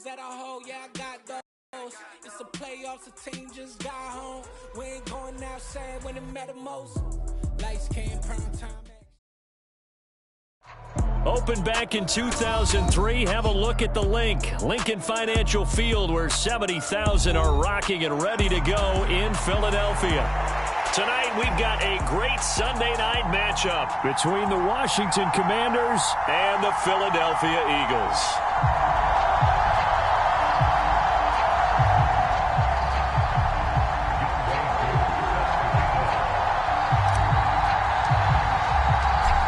that I hold, yeah, I got those. It's the playoffs, the team just got home. We ain't going outside when it matter most. Lights came, prime time. Opened back in 2003. Have a look at the link. Lincoln Financial Field, where 70,000 are rocking and ready to go in Philadelphia. Tonight, we've got a great Sunday night matchup between the Washington Commanders and the Philadelphia Eagles.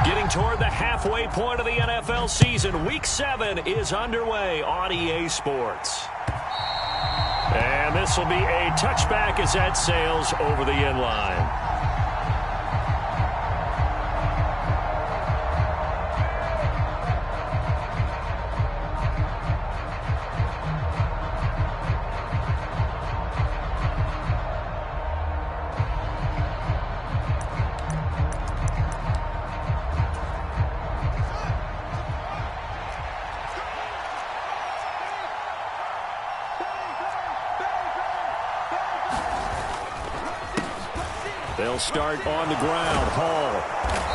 Getting toward the halfway point of the NFL season, Week 7 is underway on EA Sports. And this will be a touchback as that sails over the end line. They'll start on the ground. Hall.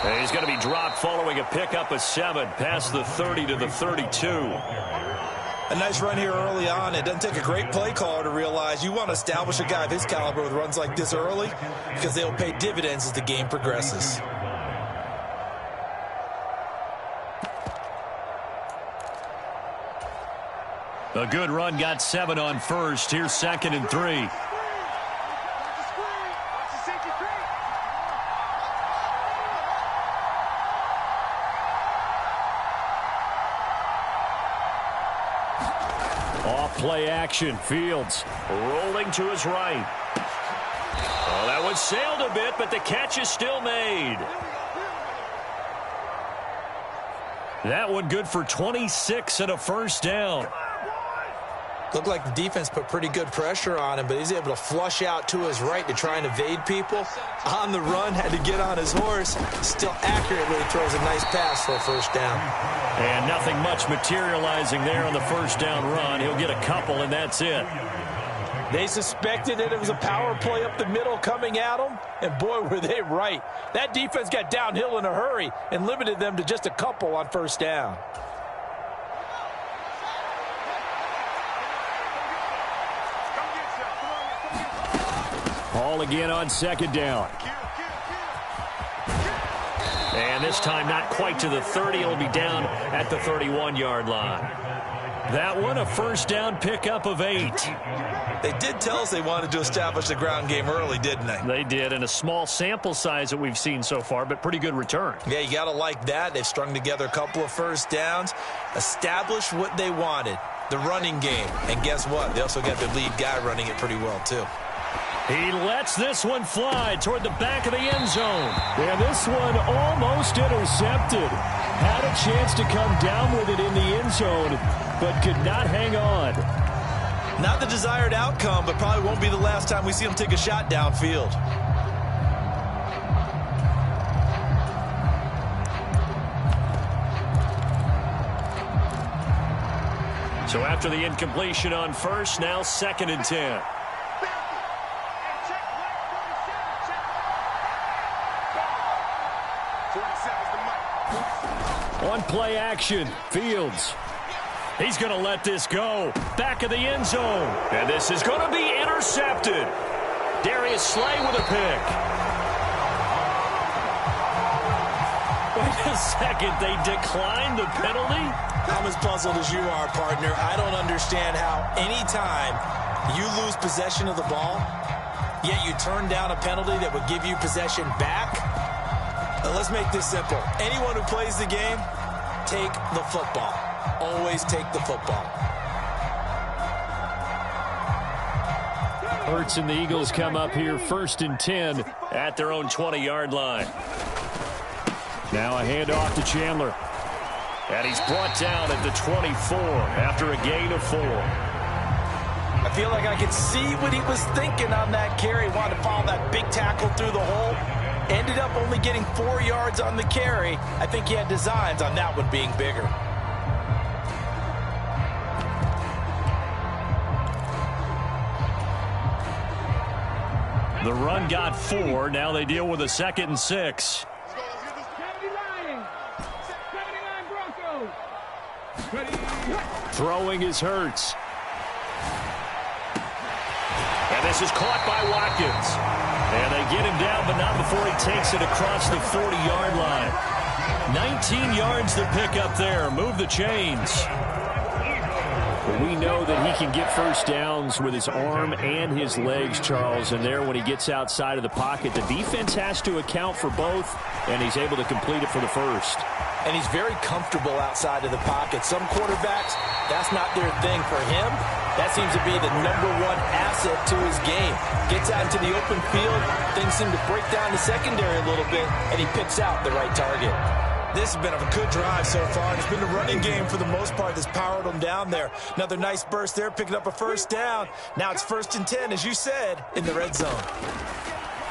And he's going to be dropped following a pickup of 7 past the 30 to the 32. A nice run here early on. It doesn't take a great play caller to realize you want to establish a guy of his caliber with runs like this early because they'll pay dividends as the game progresses. A good run, got 7 on first. Here's 2nd and 3. Play action. Fields rolling to his right. Oh, that one sailed a bit, but the catch is still made. That one good for 26 and a first down. Looked like the defense put pretty good pressure on him, but he's able to flush out to his right to try and evade people. On the run, had to get on his horse. Still accurately throws a nice pass for a first down. And nothing much materializing there on the first down run. He'll get a couple, and that's it. They suspected that it was a power play up the middle coming at them, and boy, were they right. That defense got downhill in a hurry and limited them to just a couple on first down. Ball again on 2nd down. And this time not quite to the 30. It'll be down at the 31-yard line. That one, a first down pickup of 8. They did tell us they wanted to establish the ground game early, didn't they? They did, and a small sample size that we've seen so far, but pretty good return. Yeah, you got to like that. They've strung together a couple of first downs, established what they wanted, the running game. And guess what? They also got the lead guy running it pretty well, too. He lets this one fly toward the back of the end zone. And this one almost intercepted. Had a chance to come down with it in the end zone, but could not hang on. Not the desired outcome, but probably won't be the last time we see him take a shot downfield. So after the incompletion on first, now 2nd and 10. On play action, Fields. He's going to let this go. Back of the end zone. And this is going to be intercepted. Darius Slay with a pick. Wait a second. They declined the penalty? I'm as puzzled as you are, partner. I don't understand how anytime you lose possession of the ball, yet you turn down a penalty that would give you possession back. Let's make this simple. Anyone who plays the game, take the football. Always take the football. Hurts and the Eagles come up here 1st and 10 at their own 20-yard line. Now a handoff to Chandler. And he's brought down at the 24 after a gain of 4. I feel like I could see what he was thinking on that carry. Wanted to follow that big tackle through the hole. Ended up only getting 4 yards on the carry. I think he had designs on that one being bigger. The run got 4. Now they deal with a 2nd and 6. Throwing is Hurts. And this is caught by Watkins. And they get him down, but not before he takes it across the 40-yard line. 19 yards to pick up there. Move the chains. We know that he can get first downs with his arm and his legs, Charles. And there, when he gets outside of the pocket, the defense has to account for both, and he's able to complete it for the first. And he's very comfortable outside of the pocket. Some quarterbacks, that's not their thing. For him, that seems to be the #1 asset to his game. Gets out into the open field, things seem to break down the secondary a little bit, and he picks out the right target. This has been a good drive so far. It's been the running game for the most part that's powered them down there. Another nice burst there, picking up a first down. Now it's 1st and 10, as you said, in the red zone.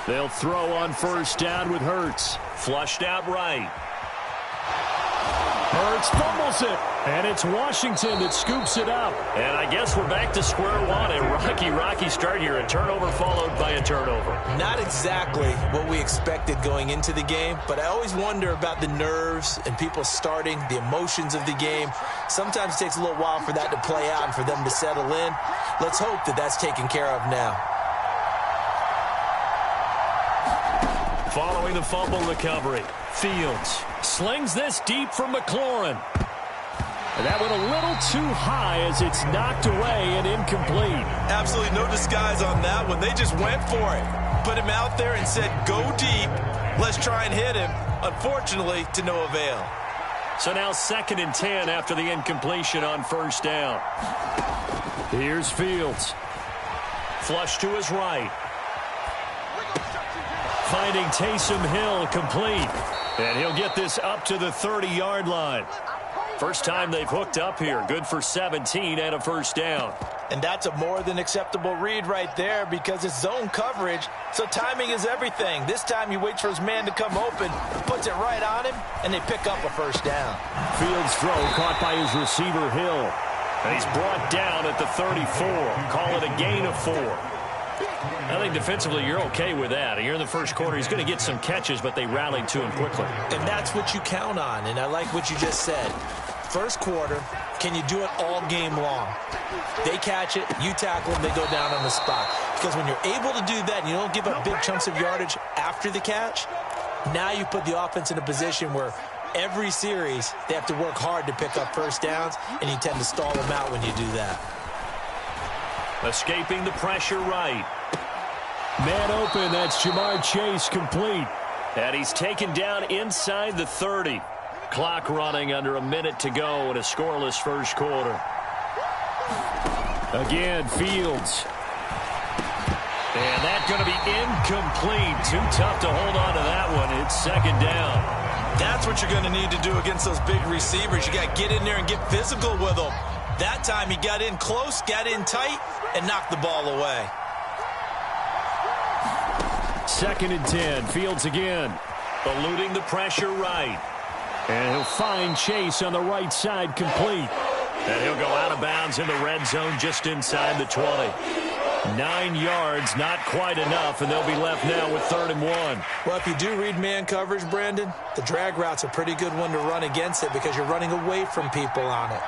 They'll throw on first down with Hurts. Flushed out right. Hurts fumbles it, and it's Washington that scoops it up. And I guess we're back to square one. A rocky start here. A turnover followed by a turnover. Not exactly what we expected going into the game, but I always wonder about the nerves and people starting, the emotions of the game. Sometimes it takes a little while for that to play out and for them to settle in. Let's hope that that's taken care of now. Following the fumble recovery, Fields slings this deep from McLaurin. And that went a little too high as it's knocked away and incomplete. Absolutely no disguise on that one. They just went for it. Put him out there and said, go deep. Let's try and hit him. Unfortunately, to no avail. So now 2nd and 10 after the incompletion on first down. Here's Fields. Flush to his right. Finding Taysom Hill complete. And he'll get this up to the 30-yard line. First time they've hooked up here. Good for 17 and a first down. And that's a more than acceptable read right there because it's zone coverage, so timing is everything. This time he waits for his man to come open, puts it right on him, and they pick up a first down. Fields' throw caught by his receiver, Hill. And he's brought down at the 34. Call it a gain of 4. I think defensively you're okay with that. Here in the first quarter, he's going to get some catches, but they rallied to him quickly. And that's what you count on, and I like what you just said. First quarter, can you do it all game long? They catch it, you tackle them, they go down on the spot. Because when you're able to do that and you don't give up big chunks of yardage after the catch, now you put the offense in a position where every series they have to work hard to pick up first downs, and you tend to stall them out when you do that. Escaping the pressure right. Man open, that's Jamar Chase complete. And he's taken down inside the 30. Clock running under a minute to go in a scoreless first quarter. Again, Fields. And that's going to be incomplete. Too tough to hold on to that one. It's 2nd down. That's what you're going to need to do against those big receivers. You got to get in there and get physical with them. That time he got in close, got in tight, and knocked the ball away. 2nd and 10. Fields again. Eluding the pressure right. And he'll find Chase on the right side complete. And he'll go out of bounds in the red zone just inside the 20. 9 yards, not quite enough, and they'll be left now with 3rd and 1. Well, if you do read man coverage, Brandon, the drag route's a pretty good one to run against it because you're running away from people on it.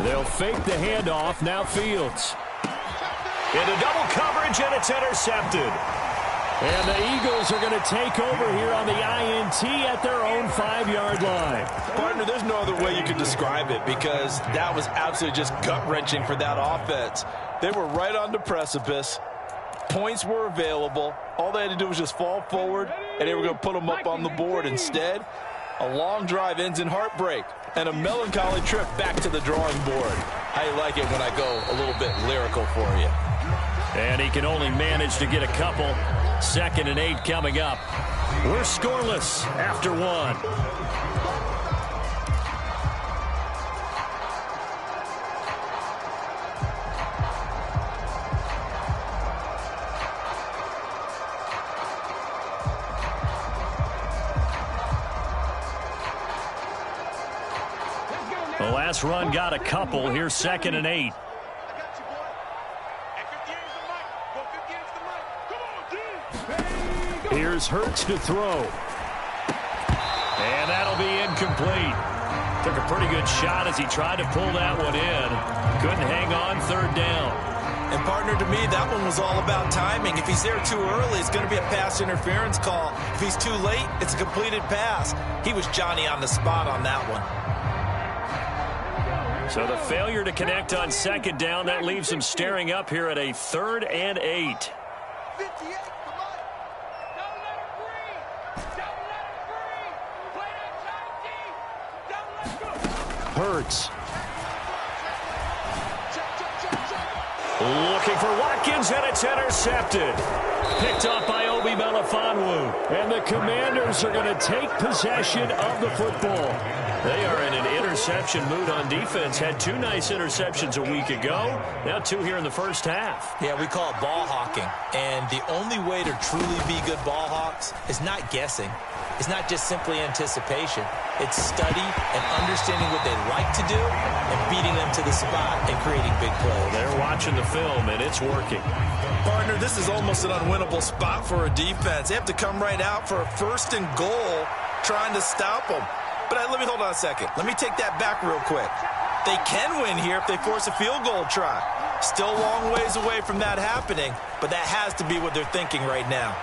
They'll fake the handoff. Now Fields. Into double coverage, and it's intercepted. And the Eagles are going to take over here on the INT at their own 5-yard line. Partner, there's no other way you could describe it because that was absolutely just gut-wrenching for that offense. They were right on the precipice. Points were available. All they had to do was just fall forward, and they were going to put them up on the board. Instead, a long drive ends in heartbreak and a melancholy trip back to the drawing board. How you like it when I go a little bit lyrical for you? And he can only manage to get a couple. 2nd and 8 coming up. We're scoreless after 1. The last run got a couple. Here's 2nd and 8. Here's Hurts to throw. And that'll be incomplete. Took a pretty good shot as he tried to pull that one in. Couldn't hang on, third down. And, partner, to me, that one was all about timing. If he's there too early, it's going to be a pass interference call. If he's too late, it's a completed pass. He was Johnny on the spot on that one. So the failure to connect on second down, that leaves him staring up here at a 3rd and 8. Hurts. Looking for Watkins, and it's intercepted. Picked off by Obi Melifonwu. And the Commanders are going to take possession of the football. They are in an interception mood on defense. Had 2 nice interceptions a week ago. Now 2 here in the first half. Yeah, we call it ball hawking. And the only way to truly be good ball hawks is not guessing. It's not just simply anticipation. It's study and understanding what they like to do and beating them to the spot and creating big plays. They're watching the film, and it's working. Partner, this is almost an unwinnable spot for a defense. They have to come right out for a 1st and goal trying to stop them. But let me hold on a second. Let me take that back real quick. They can win here if they force a field goal try. Still a long ways away from that happening, but that has to be what they're thinking right now.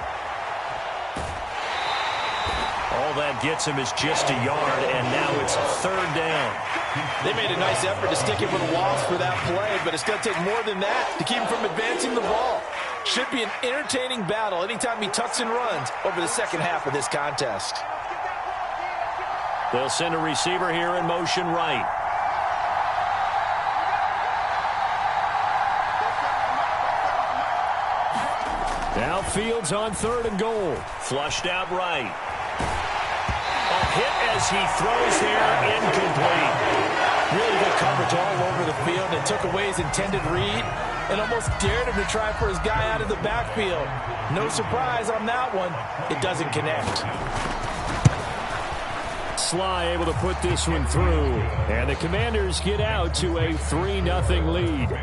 All that gets him is just a yard, and now it's 3rd down. They made a nice effort to stick him with the walls for that play, but it's going to take more than that to keep him from advancing the ball. Should be an entertaining battle anytime he tucks and runs over the second half of this contest. They'll send a receiver here in motion right. Now Fields on 3rd and goal. Flushed out right. A hit as he throws here, incomplete. Really good coverage all over the field and took away his intended read and almost dared him to try for his guy out of the backfield. No surprise on that one. It doesn't connect. Sly able to put this one through. And the Commanders get out to a 3-0 lead.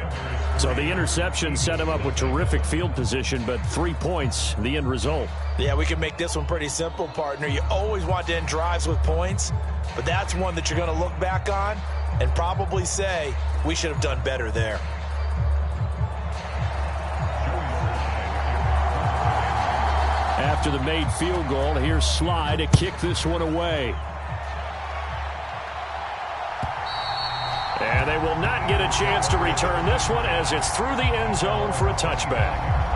So the interception set him up with terrific field position, but 3 points, the end result. Yeah, we can make this one pretty simple, partner. You always want to end drives with points, but that's one that you're going to look back on and probably say, we should have done better there. After the made field goal, here's Sly to kick this one away. And they will not get a chance to return this one as it's through the end zone for a touchback.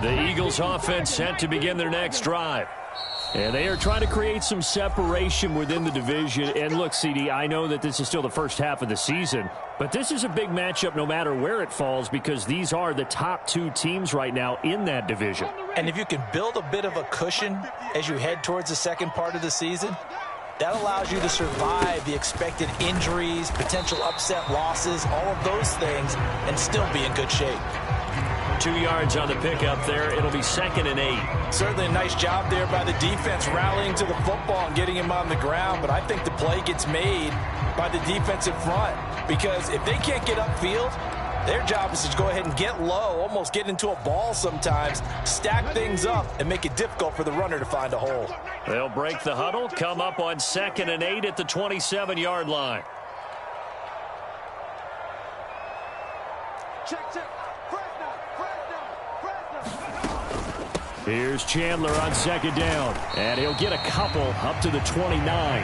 The Eagles offense set to begin their next drive. And they are trying to create some separation within the division. And look, CD, I know that this is still the first half of the season, but this is a big matchup no matter where it falls because these are the top two teams right now in that division. And if you can build a bit of a cushion as you head towards the second part of the season, that allows you to survive the expected injuries, potential upset losses, all of those things, and still be in good shape. 2 yards on the pickup there. It'll be 2nd and 8. Certainly a nice job there by the defense rallying to the football and getting him on the ground, but I think the play gets made by the defensive front because if they can't get upfield, their job is to go ahead and get low, almost get into a ball sometimes, stack things up, and make it difficult for the runner to find a hole. They'll break the huddle, come up on 2nd and 8 at the 27-yard line. Here's Chandler on 2nd down, and he'll get a couple up to the 29.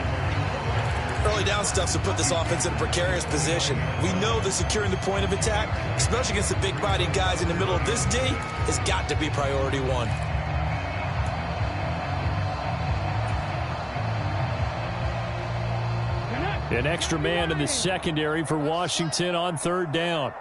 Early down stuff to put this offense in a precarious position. We know that securing the point of attack, especially against the big-bodied guys in the middle of this D, has got to be priority one. An extra man in the secondary for Washington on 3rd down.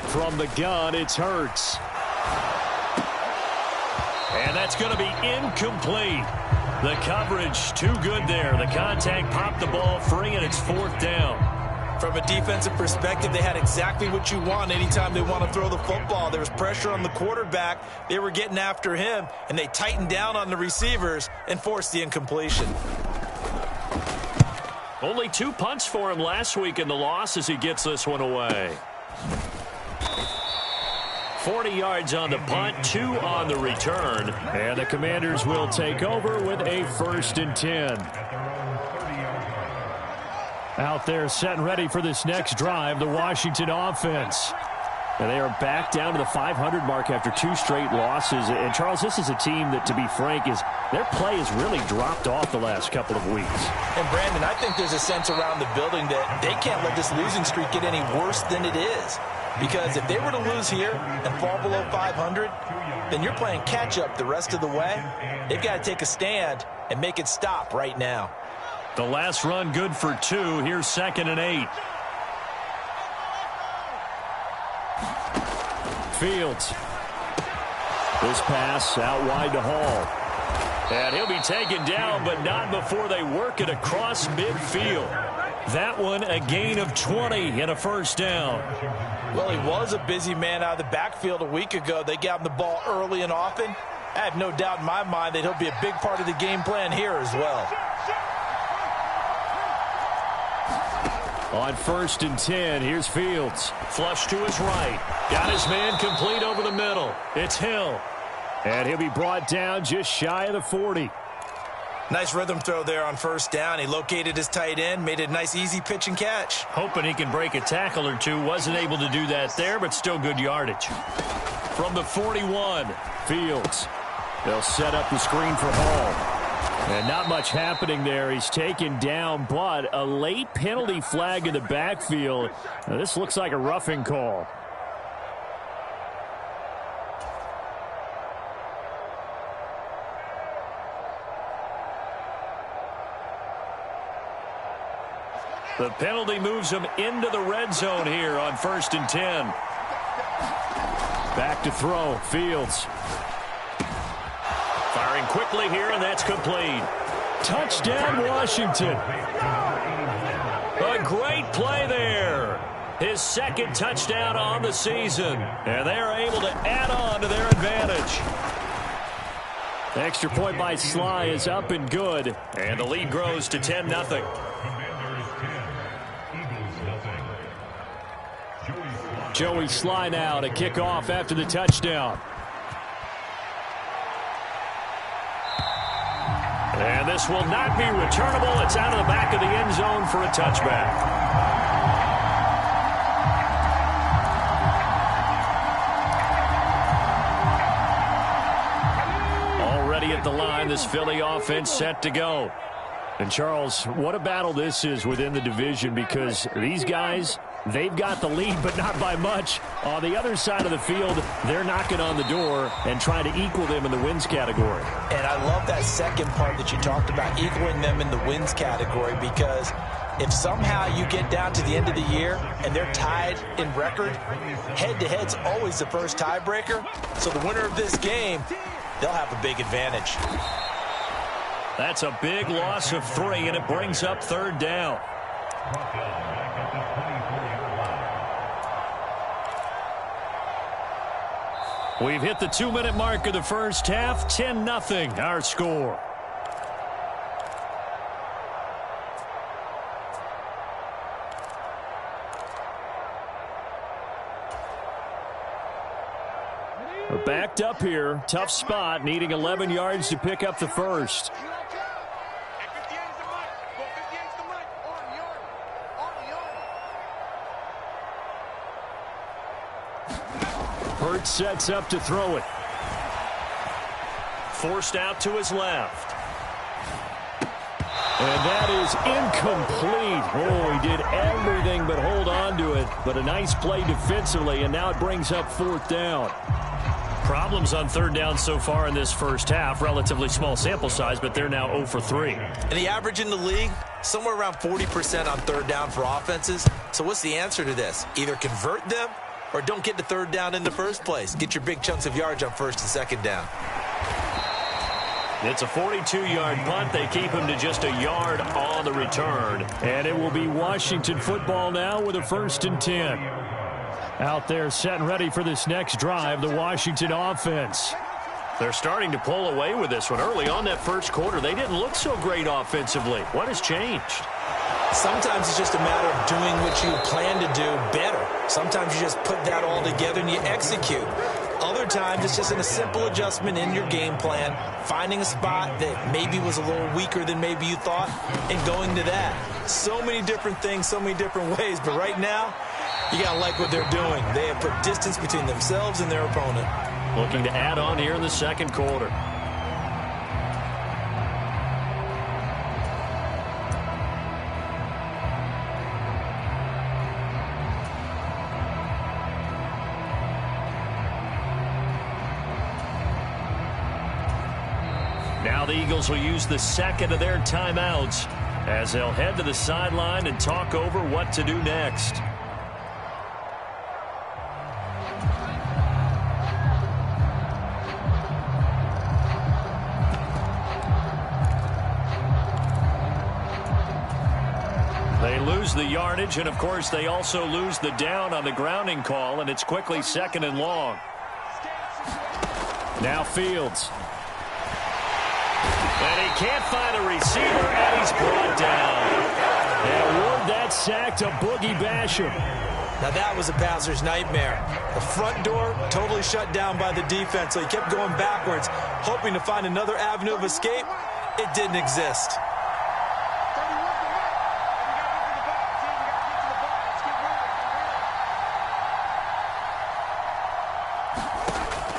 From the gun, it's Hurts. And that's going to be incomplete. The coverage too good there. The contact popped the ball free, and it's 4th down. From a defensive perspective, they had exactly what you want anytime they want to throw the football. There was pressure on the quarterback. They were getting after him, and they tightened down on the receivers and forced the incompletion. Only 2 punts for him last week in the loss as he gets this one away. 40 yards on the punt, 2 on the return. And the Commanders will take over with a 1st and 10. Out there set and ready for this next drive, the Washington offense. And they are back down to the 500 mark after 2 straight losses. And, Charles, this is a team that, to be frank, their play has really dropped off the last couple of weeks. And, Brandon, I think there's a sense around the building that they can't let this losing streak get any worse than it is. Because if they were to lose here and fall below 500, then you're playing catch-up the rest of the way. They've got to take a stand and make it stop right now. The last run good for 2. Here's 2nd and 8. Fields. This pass out wide to Hall. And he'll be taken down, but not before they work it across midfield. That one a gain of 20 and a 1st down. Well, he was a busy man out of the backfield a week ago. They got him the ball early and often. I have no doubt in my mind that he'll be a big part of the game plan here as well. On 1st and 10, here's Fields. Flush to his right. Got his man complete over the middle. It's Hill. And he'll be brought down just shy of the 40. Nice rhythm throw there on 1st down. He located his tight end, made a nice easy pitch and catch. Hoping he can break a tackle or two. Wasn't able to do that there, but still good yardage. From the 41, Fields. They'll set up the screen for Hall. And not much happening there. He's taken down, but a late penalty flag in the backfield. Now, this looks like a roughing call. The penalty moves him into the red zone here on 1st and 10. Back to throw, Fields. Firing quickly here, and that's complete. Touchdown, Washington. A great play there. His 2nd touchdown on the season. And they are able to add on to their advantage. The extra point by Sly is up and good. And the lead grows to 10-0. Joey Sly now to kick off after the touchdown. And this will not be returnable. It's out of the back of the end zone for a touchback. the line. This Philly offense set to go. And, Charles, what a battle this is within the division, because these guys, they've got the lead, but not by much. On the other side of the field, they're knocking on the door and trying to equal them in the wins category. And I love that second part that you talked about, equaling them in the wins category, because if somehow you get down to the end of the year and they're tied in record, head-to-head's always the first tiebreaker. So the winner of this game, they'll have a big advantage. That's a big loss of 3, and it brings up third down. We've hit the 2-minute mark of the first half. 10-0 our score. We're backed up here. Tough spot, needing 11 yards to pick up the first. Hurts sets up to throw it. Forced out to his left. And that is incomplete. Oh, he did everything but hold on to it. But a nice play defensively, and now it brings up fourth down. Problems on third down so far in this first half. Relatively small sample size, but they're now 0 for 3. And the average in the league, somewhere around 40% on third down for offenses. So what's the answer to this? Either convert them or don't get to third down in the first place. Get your big chunks of yards on first and second down. It's a 42-yard punt. They keep him to just a yard on the return. And it will be Washington football now with a 1st and 10. Out there set and ready for this next drive, the Washington offense. They're starting to pull away with this one. Early on that first quarter, they didn't look so great offensively. What has changed? Sometimes it's just a matter of doing what you plan to do better. Sometimes you just put that all together and you execute. Other times it's just a simple adjustment in your game plan, finding a spot that maybe was a little weaker than maybe you thought, and going to that. So many different things, so many different ways, but right now, you got to like what they're doing. They have put distance between themselves and their opponent. Looking to add on here in the second quarter. Now the Eagles will use the second of their timeouts as they'll head to the sideline and talk over what to do next. They lose the yardage, and of course they also lose the down on the grounding call, and it's quickly 2nd and long. Now Fields. And he can't find a receiver, and he's brought down. And Ward that sack to Boogie Basham. Now that was a passer's nightmare. The front door totally shut down by the defense, so he kept going backwards, hoping to find another avenue of escape. It didn't exist.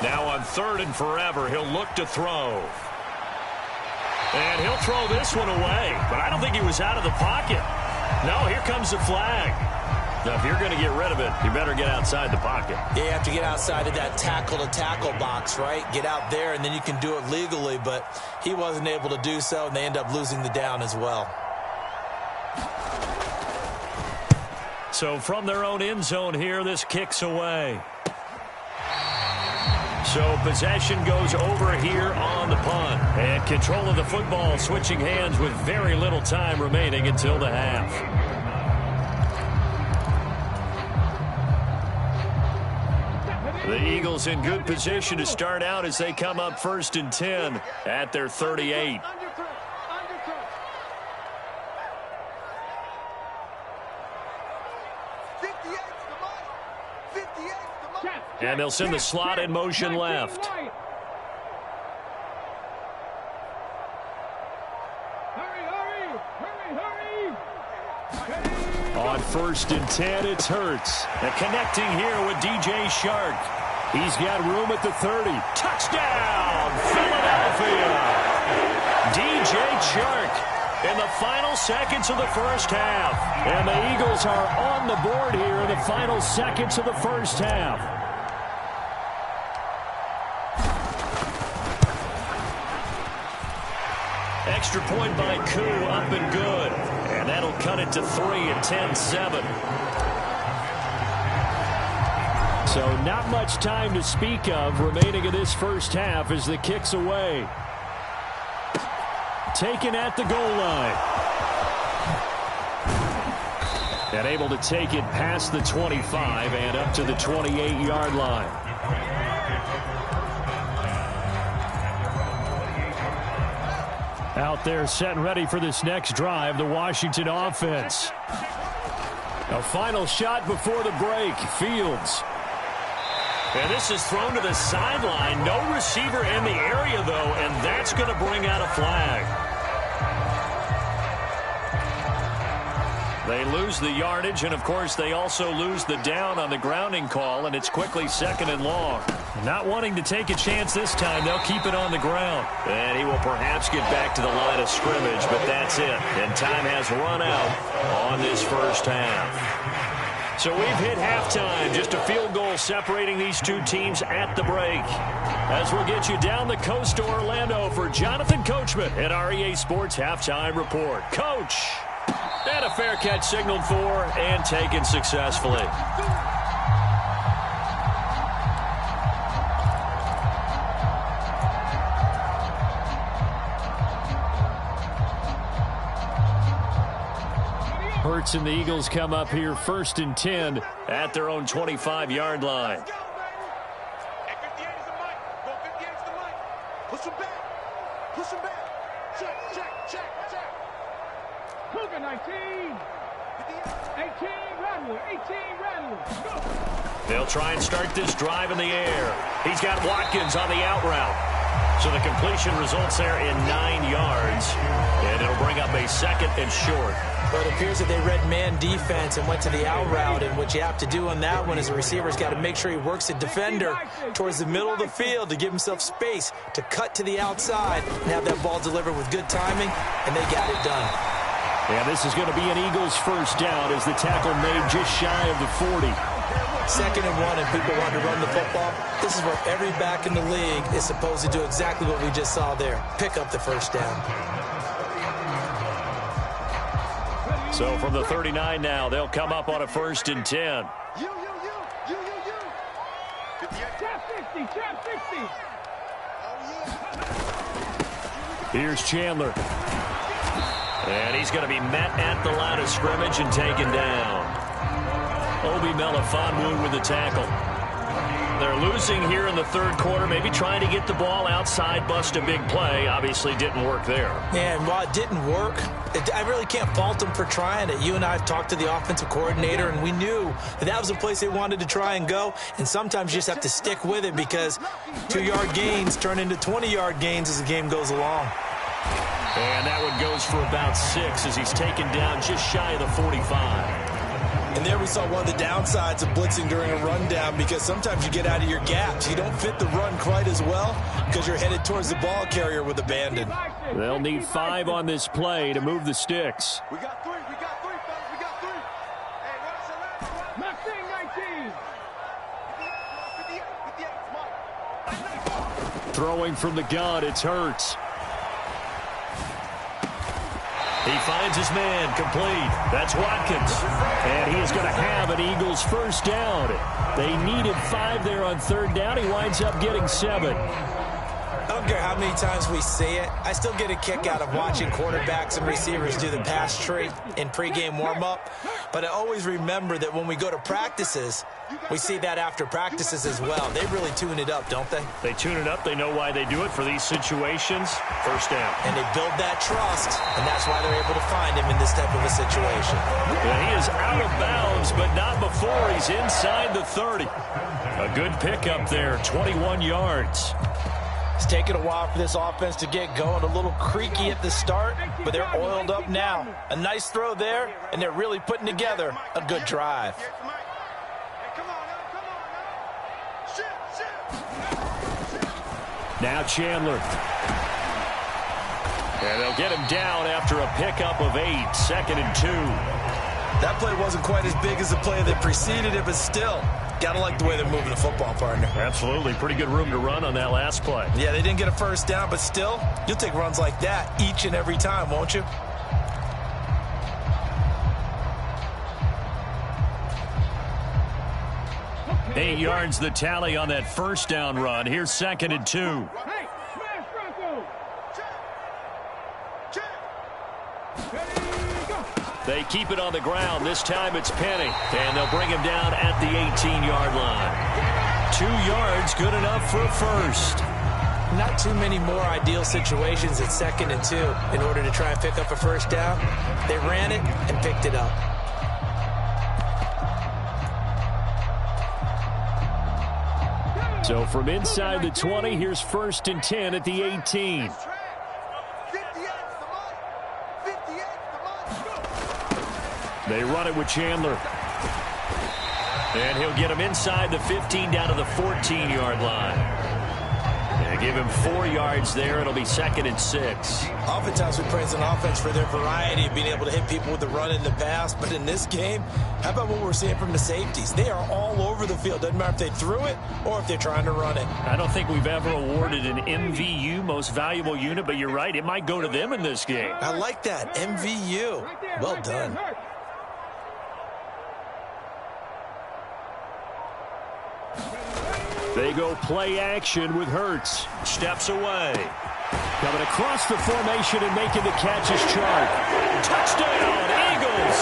Now on 3rd and forever, he'll look to throw. And he'll throw this one away, but I don't think he was out of the pocket. No, here comes the flag. Now, if you're going to get rid of it, you better get outside the pocket. Yeah, you have to get outside of that tackle-to-tackle box, right? Get out there, and then you can do it legally, but he wasn't able to do so, and they end up losing the down as well. So from their own end zone here, this kicks away. So possession goes over here on the punt. And control of the football switching hands with very little time remaining until the half. The Eagles in good position to start out as they come up 1st and 10 at their 38. And they'll send the slot in motion left. On 1st and 10, it's Hurts. And connecting here with DJ Shark. He's got room at the 30. Touchdown, Philadelphia! DJ Chark in the final seconds of the first half. And the Eagles are on the board here in the final seconds of the first half. Extra point by Koo, up and good. And that'll cut it to 3 at 10-7. So not much time to speak of remaining in this first half as the kick's away. Taken at the goal line. And able to take it past the 25 and up to the 28-yard line. Out there set and ready for this next drive, the Washington offense. A final shot before the break. Fields. And this is thrown to the sideline. No receiver in the area, though, and that's going to bring out a flag. They lose the yardage, and, of course, they also lose the down on the grounding call, and it's quickly 2nd and long. Not wanting to take a chance this time, they'll keep it on the ground. And he will perhaps get back to the line of scrimmage, but that's it. And time has run out on this first half. So we've hit halftime, just a field goal separating these two teams at the break. As we'll get you down the coast to Orlando for Jonathan Coachman at our EA Sports Halftime Report. Coach! And a fair catch signaled for and taken successfully. Hurts and the Eagles come up here 1st and 10 at their own 25-yard line. Push him back. Push him back. Check. Cougar 19. 18, Randall. 18, Randall. Go. They'll try and start this drive in the air. He's got Watkins on the out route. So the completion results there in 9 yards. And it'll bring up a 2nd and short. Well, it appears that they read man defense and went to the out route, and what you have to do on that one is the receiver's got to make sure he works the defender towards the middle of the field to give himself space to cut to the outside and have that ball delivered with good timing, and they got it done. And this is going to be an Eagles first down as the tackle made just shy of the 40. 2nd and 1, and people want to run the football. This is where every back in the league is supposed to do exactly what we just saw there. Pick up the first down. So from the 39 now, they'll come up on a 1st and 10. You. Trap 60. Here's Chandler. And he's going to be met at the line of scrimmage and taken down. Obi Melifonwu with the tackle. They're losing here in the 3rd quarter, maybe trying to get the ball outside, bust a big play. Obviously didn't work there. Yeah, and while it didn't work, I really can't fault them for trying it. You and I have talked to the offensive coordinator, and we knew that was a place they wanted to try and go. And sometimes you just have to stick with it because 2-yard gains turn into 20-yard gains as the game goes along. And that one goes for about 6 as he's taken down just shy of the 45. And there we saw one of the downsides of blitzing during a rundown, because sometimes you get out of your gaps. You don't fit the run quite as well because you're headed towards the ball carrier with abandon. They'll need 5 on this play to move the sticks. We got 3, fellas. We got 3. Hey, what's the last one? 58. Throwing from the gun, it's Hurts. He finds his man, complete. That's Watkins. And he is going to have an Eagles first down. They needed 5 there on 3rd down. He winds up getting 7. I don't care how many times we say it, I still get a kick out of watching quarterbacks and receivers do the pass tree in pregame warm-up. But I always remember that when we go to practices, we see that after practices as well. They really tune it up, don't they? They tune it up. They know why they do it for these situations. First down. And they build that trust, and that's why they're able to find him in this type of a situation. Yeah, he is out of bounds, but not before he's inside the 30. A good pickup there, 21 yards. It's taken a while for this offense to get going. A little creaky at the start, but they're oiled up now. A nice throw there, and they're really putting together a good drive. Now Chandler. And they'll get him down after a pickup of 8, 2nd and 2. That play wasn't quite as big as the play that preceded it, but still, got to like the way they're moving the football, partner. Absolutely. Pretty good room to run on that last play. Yeah, they didn't get a first down, but still, you'll take runs like that each and every time, won't you? Okay. 8 yards the tally on that first down run. Here's 2nd and 2. They keep it on the ground. This time it's Penny. And they'll bring him down at the 18-yard line. 2 yards, good enough for a first. Not too many more ideal situations at 2nd and 2 in order to try and pick up a first down. They ran it and picked it up. So from inside the 20, here's 1st and 10 at the 18. They run it with Chandler. And he'll get him inside the 15 down to the 14-yard line. They give him 4 yards there. It'll be 2nd and 6. Oftentimes we praise an offense for their variety of being able to hit people with the run in the pass. But in this game, how about what we're seeing from the safeties? They are all over the field. Doesn't matter if they threw it or if they're trying to run it. I don't think we've ever awarded an MVU, most valuable unit, but you're right. It might go to them in this game. I like that. MVU. Well done. They go play action with Hurts. Steps away. Coming across the formation and making the catch is Chark. Touchdown, Eagles!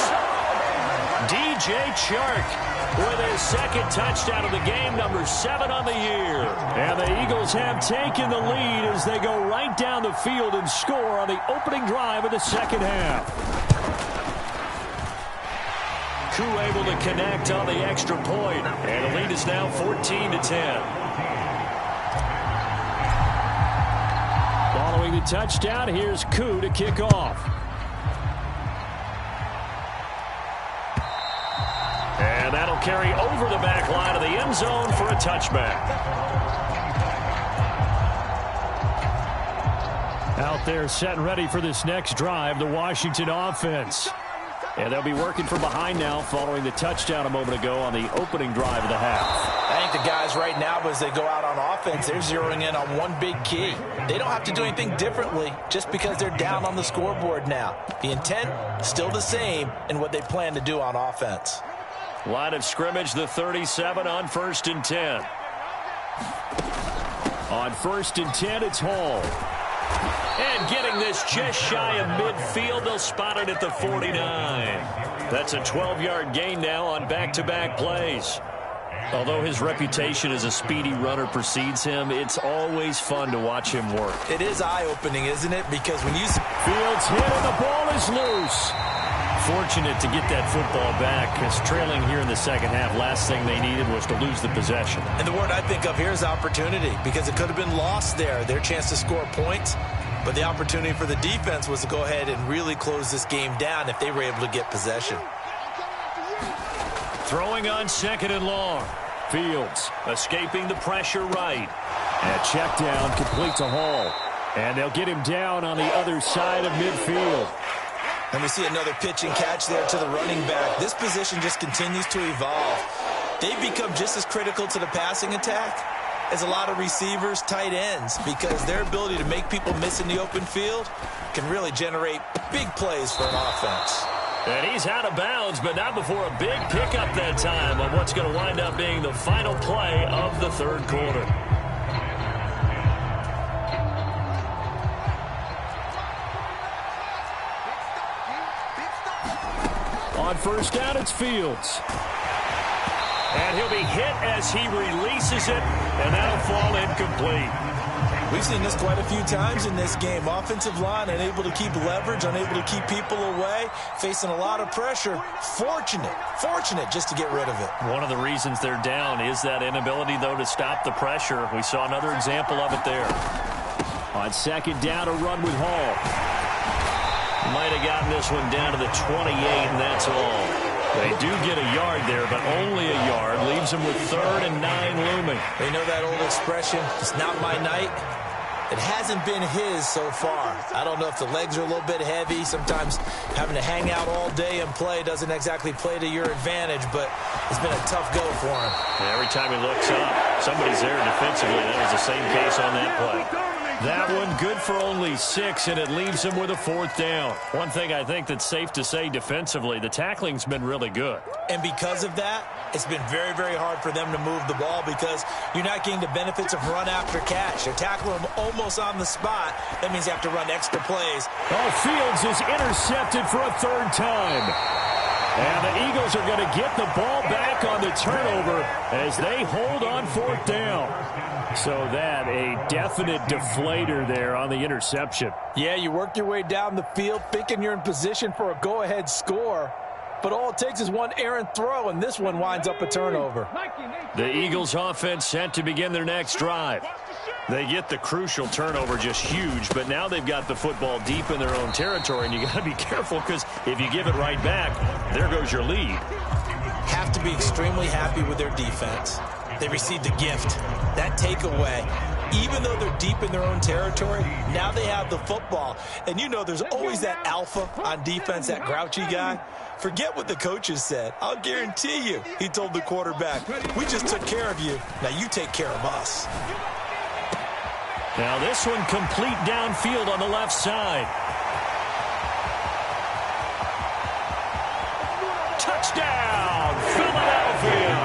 DJ Chark with his 2nd touchdown of the game, number 7 on the year. And the Eagles have taken the lead as they go right down the field and score on the opening drive of the 2nd half. Koo able to connect on the extra point, and the lead is now 14-10. Following the touchdown, here's Koo to kick off. And that'll carry over the back line of the end zone for a touchback. Out there set and ready for this next drive, the Washington offense. And they'll be working from behind now following the touchdown a moment ago on the opening drive of the half. I think the guys right now, as they go out on offense, they're zeroing in on one big key. They don't have to do anything differently just because they're down on the scoreboard now. The intent, still the same in what they plan to do on offense. Line of scrimmage, the 37 on 1st and 10. On 1st and 10, it's Hall. And getting this just shy of midfield, they'll spot it at the 49. That's a 12-yard gain now on back-to-back plays. Although his reputation as a speedy runner precedes him, it's always fun to watch him work. It is eye-opening, isn't it? Because when you... Fields hit and the ball is loose. Fortunate to get that football back, because trailing here in the 2nd half, last thing they needed was to lose the possession. And the word I think of here is opportunity, because it could have been lost there, their chance to score points. But the opportunity for the defense was to go ahead and really close this game down if they were able to get possession. Throwing on 2nd and long. Fields escaping the pressure right. And check down complete to Hall. And they'll get him down on the other side of midfield. And we see another pitch and catch there to the running back. This position just continues to evolve. They've become just as critical to the passing attack as a lot of receivers, tight ends, because their ability to make people miss in the open field can really generate big plays for an offense. And he's out of bounds, but not before a big pickup that time on what's going to wind up being the final play of the 3rd quarter. On 1st down, it's Fields. And he'll be hit as he releases it, and that'll fall incomplete. We've seen this quite a few times in this game. Offensive line unable to keep leverage, unable to keep people away, facing a lot of pressure. Fortunate just to get rid of it. One of the reasons they're down is that inability, though, to stop the pressure. We saw another example of it there. On 2nd down, a run with Hall. Might have gotten this one down to the 28, and that's all. They do get a yard there, but only a yard. Leaves them with 3rd and 9 looming. They know that old expression, it's not my night. It hasn't been his so far. I don't know if the legs are a little bit heavy. Sometimes having to hang out all day and play doesn't exactly play to your advantage, but it's been a tough go for him. Yeah, every time he looks up, somebody's there defensively. That was the same case on that play. That one good for only 6, and it leaves him with a 4th down. One thing I think that's safe to say defensively, the tackling's been really good. And because of that, it's been very, very hard for them to move the ball because you're not getting the benefits of run after catch. They're tackling them almost on the spot. That means you have to run extra plays. Oh, Fields is intercepted for a 3rd time. And the Eagles are going to get the ball back on the turnover as they hold on 4th down. So that a definite deflator there on the interception. Yeah, you work your way down the field thinking you're in position for a go-ahead score. But all it takes is one errant throw, and this one winds up a turnover. The Eagles offense set to begin their next drive. They get the crucial turnover, just huge, but now they've got the football deep in their own territory, and you got to be careful because if you give it right back, there goes your lead. Have to be extremely happy with their defense. They received a gift. That takeaway, even though they're deep in their own territory, now they have the football. And you know there's always that alpha on defense, that grouchy guy. Forget what the coaches said. I'll guarantee you, he told the quarterback, we just took care of you. Now you take care of us. Now this one complete downfield on the left side. Touchdown, Philadelphia.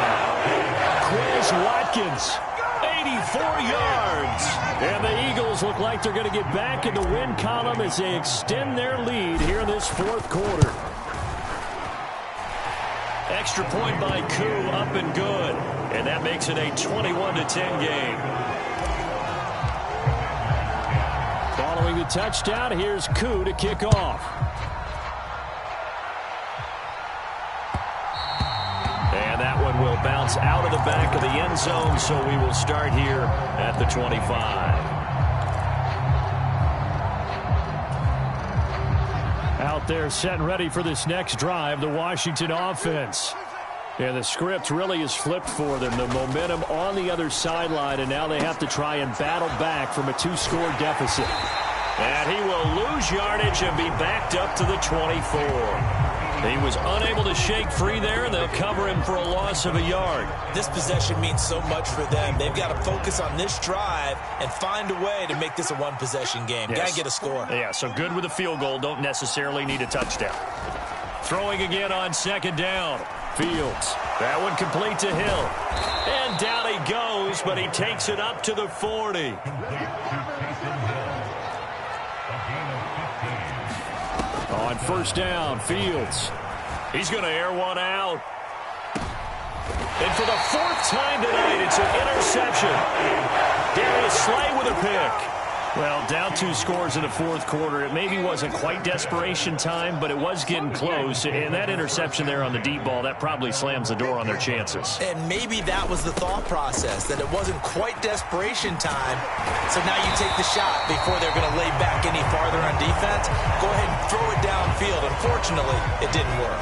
Chris Watkins, 84 yards. And the Eagles look like they're going to get back in the win column as they extend their lead here in this 4th quarter. Extra point by Koo, up and good. And that makes it a 21-10 game. Following the touchdown, here's Koo to kick off. And that one will bounce out of the back of the end zone, so we will start here at the 25. Out there set and ready for this next drive, the Washington offense. And the script really is flipped for them. The momentum on the other sideline, and now they have to try and battle back from a 2-score deficit. And he will lose yardage and be backed up to the 24. He was unable to shake free there, and they'll cover him for a loss of a yard. This possession means so much for them. They've got to focus on this drive and find a way to make this a one-possession game. Yes. Got to get a score. Yeah, so good with a field goal. Don't necessarily need a touchdown. Throwing again on 2nd down. Fields. That one complete to Hill. And down he goes, but he takes it up to the 40. On 1st down, Fields. He's going to air one out. And for the 4th time tonight, it's an interception. Darius Slay with a pick. Well, down 2 scores in the 4th quarter. It maybe wasn't quite desperation time, but it was getting close. And that interception there on the deep ball, that probably slams the door on their chances. And maybe that was the thought process, that it wasn't quite desperation time. So now you take the shot before they're going to lay back any farther on defense. Go ahead and throw it downfield. Unfortunately, it didn't work.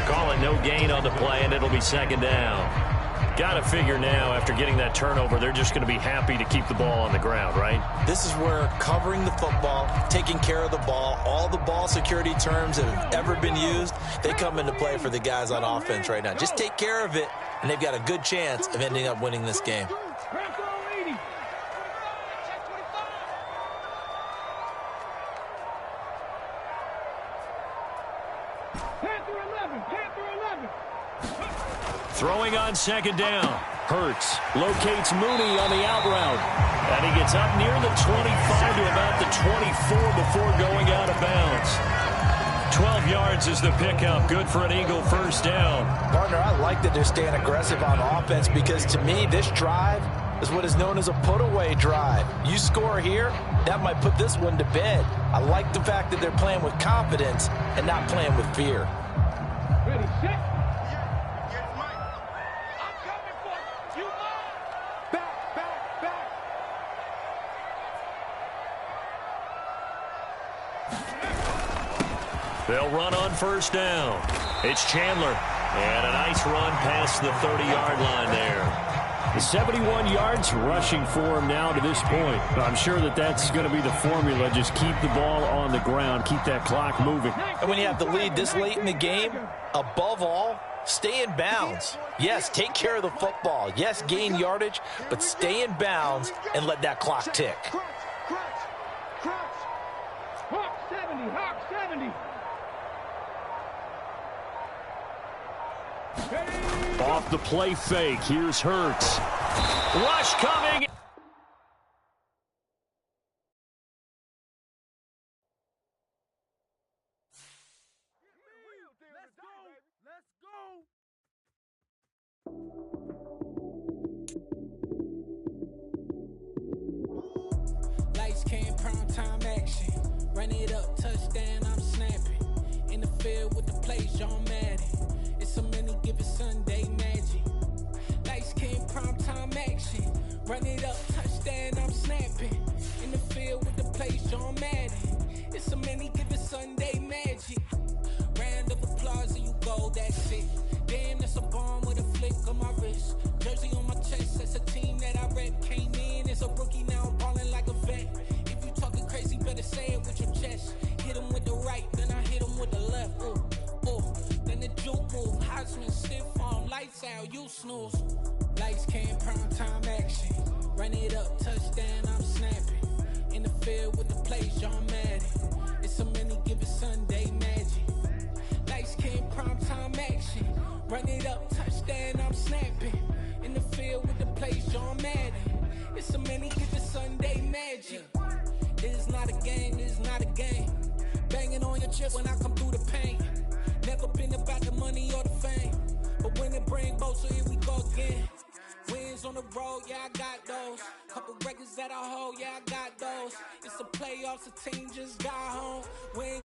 Call it no gain on the play, and it'll be 2nd down. Got to figure now, after getting that turnover, they're just going to be happy to keep the ball on the ground, right? This is where covering the football, taking care of the ball, all the ball security terms that have ever been used, they come into play for the guys on offense right now. Just take care of it, and they've got a good chance of ending up winning this game. Throwing on 2nd down. Hurts locates Mooney on the out route. And he gets up near the 25 to about the 24 before going out of bounds. 12 yards is the pickup. Good for an Eagle 1st down. Partner, I like that they're staying aggressive on offense because to me, this drive is what is known as a put-away drive. You score here, that might put this one to bed. I like the fact that they're playing with confidence and not playing with fear. Ready, set. They'll run on 1st down. It's Chandler. And a nice run past the 30-yard line there. 71 yards rushing for him now to this point. I'm sure that that's going to be the formula. Just keep the ball on the ground, keep that clock moving. And when you have the lead this late in the game, above all, stay in bounds. Yes, take care of the football. Yes, gain yardage, but stay in bounds and let that clock tick. Hawk 70, Hawk 70. Off the play fake, here's Hurts. Rush coming. Lights, cam, prime time action. Run it up, touchdown, I'm snapping. In the field with the plays, John Madden. It's a many given Sunday magic. Lights, cam, prime time action. Run it up, touchdown, I'm snapping. In the field with the plays, John Madden. It's a many given Sunday magic. Round of applause and you go, that's it. Damn, that's a bomb with a flick on my wrist. Jersey on my chest, that's a team that I rep. Came in as a rookie, now I'm balling like a vet. If you talking crazy, better say it with your chest. Hit him with the right, then I hit him with the left. Ooh, ooh, then the juke move. Heisman stiff on, lights out, you snooze. Lights came, prime time action. Run it up, touchdown, I'm snapping. In the field with the plays, John Madden. It's a many given Sunday magic. Lights came, prime time action. Run it up, touchdown, I'm snapping. In the field with the plays, John Madden. It's a many given Sunday magic. This is not a game, this is not a game. Banging on your chest when I come through the pain. Never been about the money or the fame. But when it bring both, so here we go again. Wins on the road, yeah, I got those. Couple records that I hold, yeah, I got those. It's the playoffs, the team just got home. We ain't